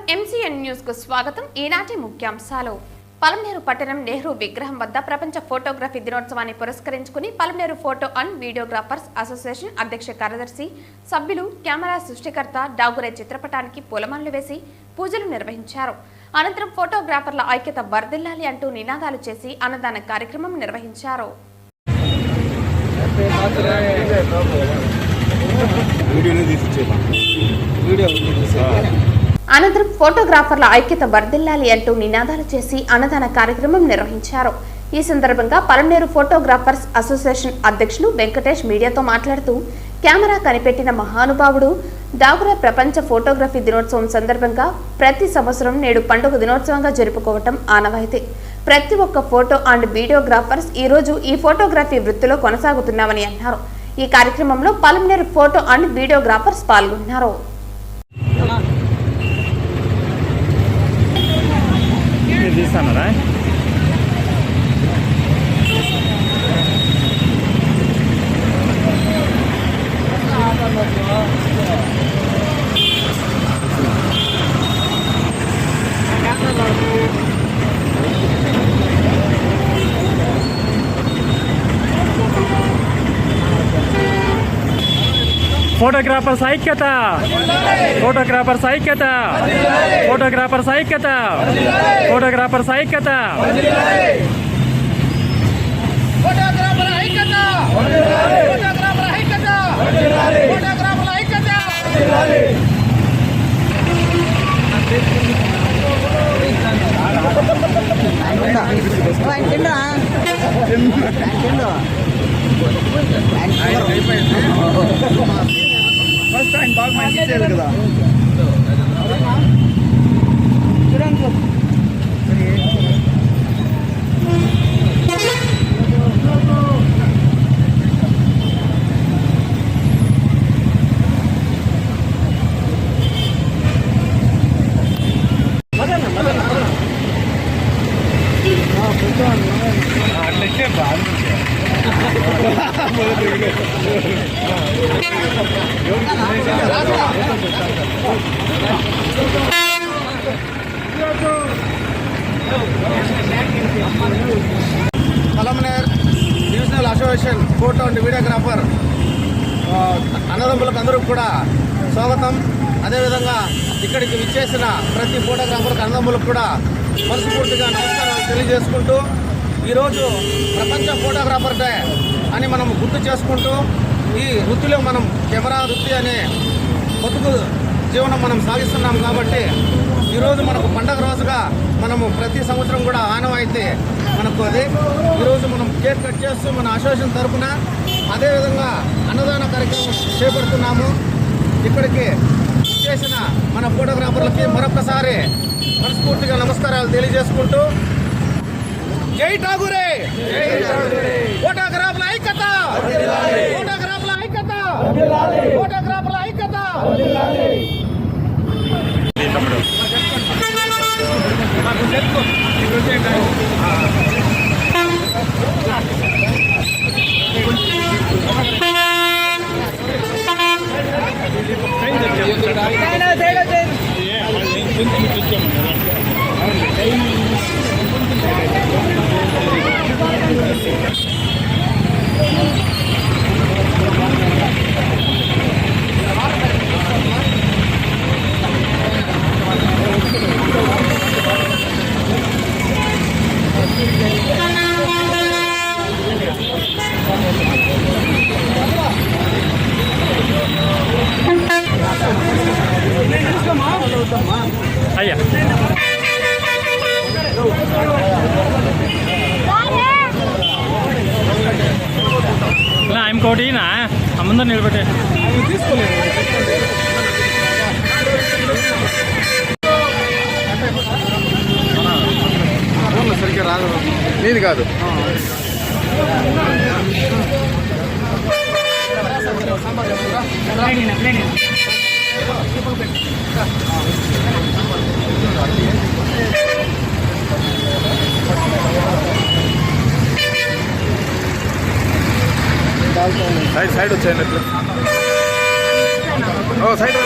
నమస్కారం MCN news కు స్వాగతం. ఈనాటి ముఖ్యాంశాలు. పలమనేరు పట్టణం నెహ్రూ విగ్రహం వద్ద ప్రపంచ ఫోటోగ్రఫీ దినోత్సవాన్ని పురస్కరించుకుని Palamaner photo and videographers association అధ్యక్ష కార్యదర్శి సభ్యులు కెమెరా సృష్టికర్త డాగురే చిత్రపటానికి పూలమాలలు వేసి పూజలు నిర్వహించారు. అనంతరం ఫోటోగ్రాఫర్ల ఐక్యత వర్ధిల్లాలి అంటూ నినాదాలు చేసి అన్నదాన కార్యక్రమం నిర్వహించారు. అనంతరం ఫోటోగ్రాఫర్ల ఐక్యత వర్ధిల్లాలి అంటూ నినాదాలు చేసి అన్నదాన కార్యక్రమం నిర్వహించారు. ఈ సందర్భంగా పలమనేరు ఫోటోగ్రాఫర్స్ అసోసియేషన్ అధ్యక్షులు వెంకటేష్ మీడియాతో మాట్లాడుతూ కెమెరా కనిపెట్టిన మహానుభావుడు డాగురే ప్రపంచ ఫోటోగ్రఫీ దినోత్సవం సందర్భంగా ప్రతి సంవత్సరం నేడు పండుగ దినోత్సవంగా జరుపుకోవటం ఆనవాయితీ. ప్రతి ఒక్క ఫోటో అండ్ వీడియోగ్రాఫర్స్ ఈ రోజు ఈ ఫోటోగ్రఫీ వృత్తిలో కొనసాగుతున్నామని అన్నారు. ఈ కార్యక్రమంలో పలమనేరు ఫోటో అండ్ వీడియోగ్రాఫర్స్ పాల్గొన్నారు. ఫోటోగ్రాఫర్స్ ఐక్యత, ఫోటోగ్రాఫర్స్ ఐక్యత, ఫోటోగ్రాఫర్స్ ఐక్యత, ఫోటోగ్రాఫర్స్ ఐక్యత, ఫోటోగ్రాఫర్ ఐక్యత, ఫోటోగ్రాఫర్ ఐక్యత, ఫోటోగ్రాఫర్ ఐక్యత. ఫస్ట్ ఆయన బాగా మంచి చేయాలి కదా. అట్లయితే బాగా Palamaner divisional association photo and videographer అన్నదమ్ములకు అందరూ కూడా స్వాగతం. అదేవిధంగా ఇక్కడికి విచ్చేసిన ప్రతి ఫోటోగ్రాఫర్కి అన్నదమ్ములకు కూడా మనస్ఫూర్తిగా నమస్కారాలు తెలియజేసుకుంటూ ఈరోజు ప్రపంచ ఫోటోగ్రాఫర్ డే అని మనం గుర్తు చేసుకుంటూ ఈ వృత్తిలో మనం కెమెరా వృత్తి అనే బతుకు జీవనం మనం సాగిస్తున్నాం కాబట్టి ఈరోజు మనకు పండగ రోజుగా మనము ప్రతి సంవత్సరం కూడా ఆనవాయితీ మనకు అది. ఈరోజు మనం కేక్ కట్ చేస్తూ మన అసోసియేషన్ తరఫున అదేవిధంగా అన్నదాన కార్యక్రమం చేపడుతున్నాము. ఇక్కడికి చేసిన మన ఫోటోగ్రాఫర్లకి మరొకసారి మనస్ఫూర్తిగా నమస్కారాలు తెలియజేసుకుంటూ జై ఠాగూరే, ఫోటోగ్రాఫర్ల ఐక్యత, ఫోటోగ్రాఫర్ల ఐక్యత, ఫోటోగ్రాఫర్ల ఐక్యత. అయ్యా ఇంకోటినా ముందర నిలబెట్టే సరిగ్గా రాదు, నీది కాదు. సైడ్ వచ్చేయండి. ఓ సైడ్